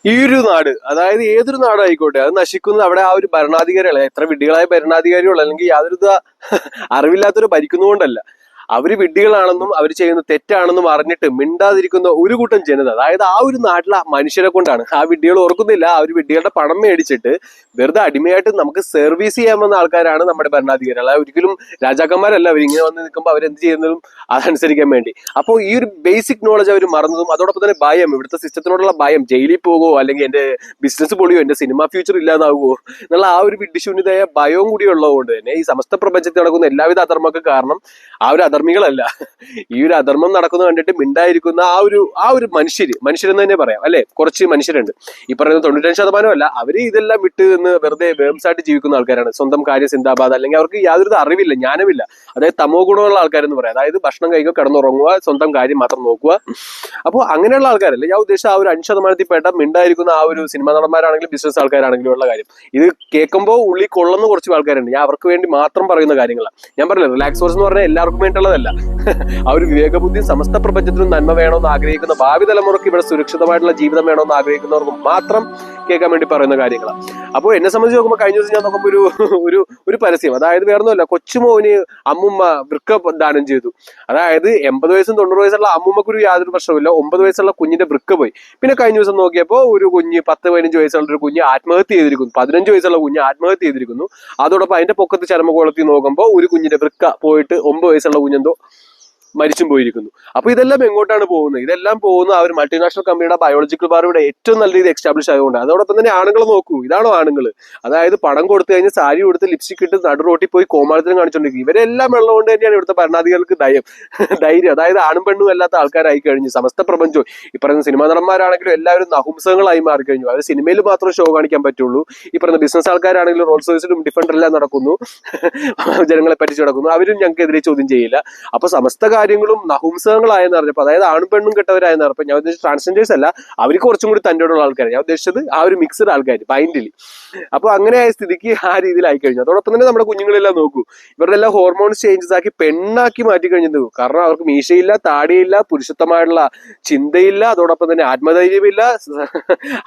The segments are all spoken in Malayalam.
ഈ ഒരു നാട്, അതായത് ഏതൊരു നാടായിക്കോട്ടെ, അത് നശിക്കുന്നത് അവിടെ ആ ഒരു ഭരണാധികാരികളെ, എത്ര വിഡ്ഢികളായ ഭരണാധികാരികൾ അല്ലെങ്കിൽ യാതൊരു അറിവില്ലാത്തവർ ഭരിക്കുന്നതുകൊണ്ടല്ല. അവര് വിഡ്ഢികളാണെന്നും അവർ ചെയ്യുന്ന തെറ്റാണെന്നും അറിഞ്ഞിട്ട് മിണ്ടാതിരിക്കുന്ന ഒരു കൂട്ടം ജനത, അതായത് ആ ഒരു നാട്ടിലെ മനുഷ്യരെ കൊണ്ടാണ്. ആ വിഡ്ഢികൾ ഓർക്കുന്നില്ല, ആ ഒരു വിഡ്ഢികളുടെ പണം മേടിച്ചിട്ട് വെറുതെ അടിമയായിട്ട് നമുക്ക് സർവീസ് ചെയ്യാമെന്ന ആൾക്കാരാണ് നമ്മുടെ ഭരണാധികാരികൾ. അതായത് ഒരിക്കലും രാജാക്കന്മാരല്ല. അവരിങ്ങനെ വന്ന് നിൽക്കുമ്പോൾ അവരെന്ത് ചെയ്യുന്നതും അതനുസരിക്കാൻ വേണ്ടി. അപ്പോൾ ഈ ഒരു ബേസിക് നോളജ് അവർ മറന്നതും, അതോടൊപ്പം തന്നെ ഭയം, ഇവിടുത്തെ സിസ്റ്റത്തിനോടുള്ള ഭയം, ജയിലിൽ പോകുമോ അല്ലെങ്കിൽ എന്റെ ബിസിനസ് പൊളിയോ, എന്റെ സിനിമ ഫ്യൂച്ചർ ഇല്ലാതാവുമോ എന്നുള്ള ആ ഒരു വിഡ്ഢിശൂന്യതയായ ഭയവും കൂടി ഉള്ളതുകൊണ്ട് തന്നെ ഈ സമസ്ത പ്രപഞ്ചത്തിൽ നടക്കുന്ന എല്ലാവിധ അധർമ്മക്ക് കാരണം ആ ഒരു അധർമ്മികളല്ല. ഈ ഒരു അധർമ്മം നടക്കുന്നത് കണ്ടിട്ട് മിണ്ടായിരിക്കുന്ന ആ ഒരു മനുഷ്യരെന്ന് തന്നെ പറയാം അല്ലെ. കുറച്ച് മനുഷ്യരുണ്ട്, ഈ പറയുന്ന 95% അല്ല, അവര് ഇതെല്ലാം വിട്ട് നിന്ന് വെറുതെ വേംസായിട്ട് ജീവിക്കുന്ന ആൾക്കാരാണ്. സ്വന്തം കാര്യം സിന്ദാബാദ്, അല്ലെങ്കിൽ അവർക്ക് യാതൊരു അറിവില്ല, ജ്ഞാനമില്ല. അതായത് തമോ ഗുണമുള്ള ആൾക്കാരെന്ന് പറയാം. അതായത് ഭക്ഷണം കഴിക്കുക, കിടന്നുറങ്ങുക, സ്വന്തം കാര്യം മാത്രം നോക്കുക. അപ്പോൾ അങ്ങനെയുള്ള ആൾക്കാരല്ല ഞാൻ ഉദ്ദേശിച്ച ആ ഒരു 5% പെട്ട മിണ്ടായിരിക്കുന്ന ആ ഒരു സിനിമാ നടന്മാരാണെങ്കിലും ബിസിനസ് ആൾക്കാരാണെങ്കിലും ഉള്ള കാര്യം. ഇത് കേൾക്കുമ്പോൾ ഉള്ളിൽ കൊള്ളുന്ന കുറച്ച് ആൾക്കാരുണ്ട്. ഞാൻ അവർക്ക് വേണ്ടി മാത്രം പറയുന്ന കാര്യങ്ങളാണ്. ഞാൻ പറഞ്ഞില്ല, റിലാക്സ് കോഴ്സ് എന്ന് പറഞ്ഞാൽ എല്ലാവർക്കും വേണ്ടിയുള്ളതല്ല. ആ ഒരു വിവേകബുദ്ധി, സമസ്ത പ്രപഞ്ചത്തിനും നന്മ വേണമെന്ന് ആഗ്രഹിക്കുന്ന, ഭാവി തലമുറയ്ക്ക് ഇവിടെ സുരക്ഷിതമായിട്ടുള്ള ജീവിതം വേണമെന്ന് ആഗ്രഹിക്കുന്നവർക്ക് മാത്രം കേൾക്കാൻ വേണ്ടി പറയുന്ന കാര്യങ്ങളാണ്. അപ്പോൾ എന്നെ സംബന്ധിച്ച് നോക്കുമ്പോൾ കഴിഞ്ഞ ദിവസം ഞാൻ നോക്കുമ്പോൾ ഒരു പരസ്യം, അതായത് വേറൊന്നുമല്ല, കൊച്ചുമോന് അമ്മുമ്മ വൃക്ക ദാനം ചെയ്തു. അതായത് 80 വയസ്സും 90 വയസ്സുള്ള അമ്മുമ്മക്കൊരു യാതൊരു പ്രശ്നമില്ല, 9 വയസ്സുള്ള കുഞ്ഞിന്റെ വൃക്ക പോയി. പിന്നെ കഴിഞ്ഞ ദിവസം നോക്കിയപ്പോൾ ഒരു കുഞ്ഞ് 10-15 വയസ്സുള്ള ഒരു കുഞ്ഞ് ആത്മഹത്യ ചെയ്തിരിക്കുന്നു, 15 വയസ്സുള്ള കുഞ്ഞ് ആത്മഹത്യ ചെയ്തിരിക്കുന്നു. അതോടൊപ്പം അതിന്റെ പൊക്കത്ത് ചരമകോളത്തിൽ നോക്കുമ്പോൾ ഒരു കുഞ്ഞിന്റെ വൃക്ക പോയിട്ട് 9 വയസ്സുള്ള കുഞ്ഞെന്തോ മരിച്ചും പോയിരിക്കുന്നു. അപ്പൊ ഇതെല്ലാം എങ്ങോട്ടാണ് പോകുന്നത്? ഇതെല്ലാം പോകുന്ന ആ ഒരു മൾട്ടിനാഷണൽ കമ്പനിയുടെ ബയോളജിക്കൽ പാർവിടെ ഏറ്റവും നല്ല രീതിയിൽ എസ്റ്റാബ്ലിഷ് ആയതുകൊണ്ട്. അതോടൊപ്പം തന്നെ ആണുങ്ങൾ നോക്കൂ, ഇതാണോ ആണുങ്ങൾ? അതായത് പണം കൊടുത്തു കഴിഞ്ഞാൽ സാരി കൊടുത്ത് ലിപ്സ്റ്റിക് ഇട്ട് നടു റോട്ടിൽ പോയി കോമാളിത്തരം കാണിച്ചുകൊണ്ടിരിക്കും. ഇവരെല്ലാം ഉള്ളതുകൊണ്ട് തന്നെയാണ് ഇവിടുത്തെ ഭരണാധികാരികൾക്ക് ധൈര്യം. അതായത് ആണും പെണ്ണും അല്ലാത്ത ആൾക്കാരായി കഴിഞ്ഞു സമസ്ത പ്രപഞ്ചവും. ഈ പറയുന്ന സിനിമാ നടന്മാരാണെങ്കിലും എല്ലാവരും നഹുംസങ്ങളായി മാറിക്കഴിഞ്ഞു. അവർ സിനിമയിൽ മാത്രം ഷോ കാണിക്കാൻ പറ്റുള്ളൂ. ഈ പറയുന്ന ബിസിനസ് ആൾക്കാരാണെങ്കിലും റോൾസ് റോയ്സിലും ഡിഫൻഡറെല്ലാം നടക്കുന്നു, ജനങ്ങളെ പറ്റിച്ചു നടക്കുന്നു. അവരും ഞങ്ങൾക്കെതിരെ ചോദ്യം ചെയ്യില്ല. അപ്പൊ സമസ്ത കാര്യങ്ങളും നഹുംസകങ്ങളായെന്ന് പറഞ്ഞപ്പോൾ, അതായത് ആണും പെണ്ണും കെട്ടവരായെന്ന് പറഞ്ഞപ്പോൾ ഞാൻ ഉദ്ദേശിച്ചത് ട്രാൻസ്ജെൻഡേഴ്സ് അല്ല, അവർക്ക് കുറച്ചും കൂടി തൻ്റെയുള്ള ആൾക്കാർ. ഞാൻ ഉദ്ദേശിച്ചത് ആ ഒരു മിക്സഡ് ആൾക്കാർ പൈൻഡിൽ. അപ്പൊ അങ്ങനെയായ സ്ഥിതിക്ക് ആ രീതിയിലായി കഴിഞ്ഞു. അതോടൊപ്പം തന്നെ നമ്മുടെ കുഞ്ഞുങ്ങളെല്ലാം നോക്കൂ, ഇവരുടെ എല്ലാം ഹോർമോൺസ് ചേഞ്ചസ് ആക്കി പെണ്ണാക്കി മാറ്റി കഴിഞ്ഞു. കാരണം അവർക്ക് മീശയില്ല, താടിയില്ല, പുരുഷത്വമായിട്ടുള്ള ചിന്തയില്ല, അതോടൊപ്പം തന്നെ ആത്മധൈര്യമില്ല,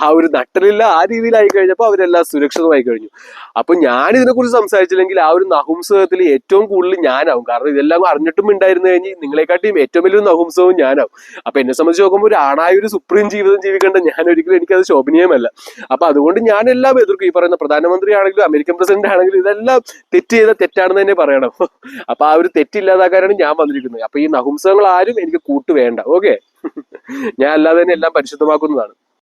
ആ ഒരു നട്ടലില്ല. ആ രീതിയിലായി കഴിഞ്ഞപ്പോൾ അവരെല്ലാം സുരക്ഷിതമായി കഴിഞ്ഞു. അപ്പൊ ഞാൻ ഇതിനെക്കുറിച്ച് സംസാരിച്ചില്ലെങ്കിൽ ആ ഒരു നഹുംസകത്തിൽ ഏറ്റവും കൂടുതൽ ഞാനാവും. കാരണം ഇതെല്ലാം അറിഞ്ഞിട്ടും ഉണ്ടായിരുന്നു കഴിഞ്ഞ് നിങ്ങളെക്കാട്ടിയും ഏറ്റവും വലിയ നഹുംസവും ഞാനാവും. അപ്പൊ എന്നെ സംബന്ധിച്ച് നോക്കുമ്പോൾ ഒരു ആണായ ഒരു സുപ്രീം ജീവിതം ജീവിക്കേണ്ട ഞാൻ ഒരിക്കലും എനിക്കത് ശോഭനീയമല്ല. അപ്പൊ അതുകൊണ്ട് ഞാൻ എല്ലാം എതിർക്കും. ഈ പറയുന്ന പ്രധാനമന്ത്രി ആണെങ്കിലും അമേരിക്കൻ പ്രസിഡന്റ് ആണെങ്കിലും ഇതെല്ലാം തെറ്റാണെന്ന് തന്നെ പറയണം. അപ്പൊ ആ ഒരു തെറ്റില്ലാതാക്കാനാണ് ഞാൻ വന്നിരിക്കുന്നത്. അപ്പൊ ഈ നഹുംസകൾ ആരും എനിക്ക് കൂട്ടു വേണ്ട. ഓക്കെ, ഞാൻ അല്ലാതെ തന്നെ എല്ലാം പരിശുദ്ധമാക്കുന്നതാണ്.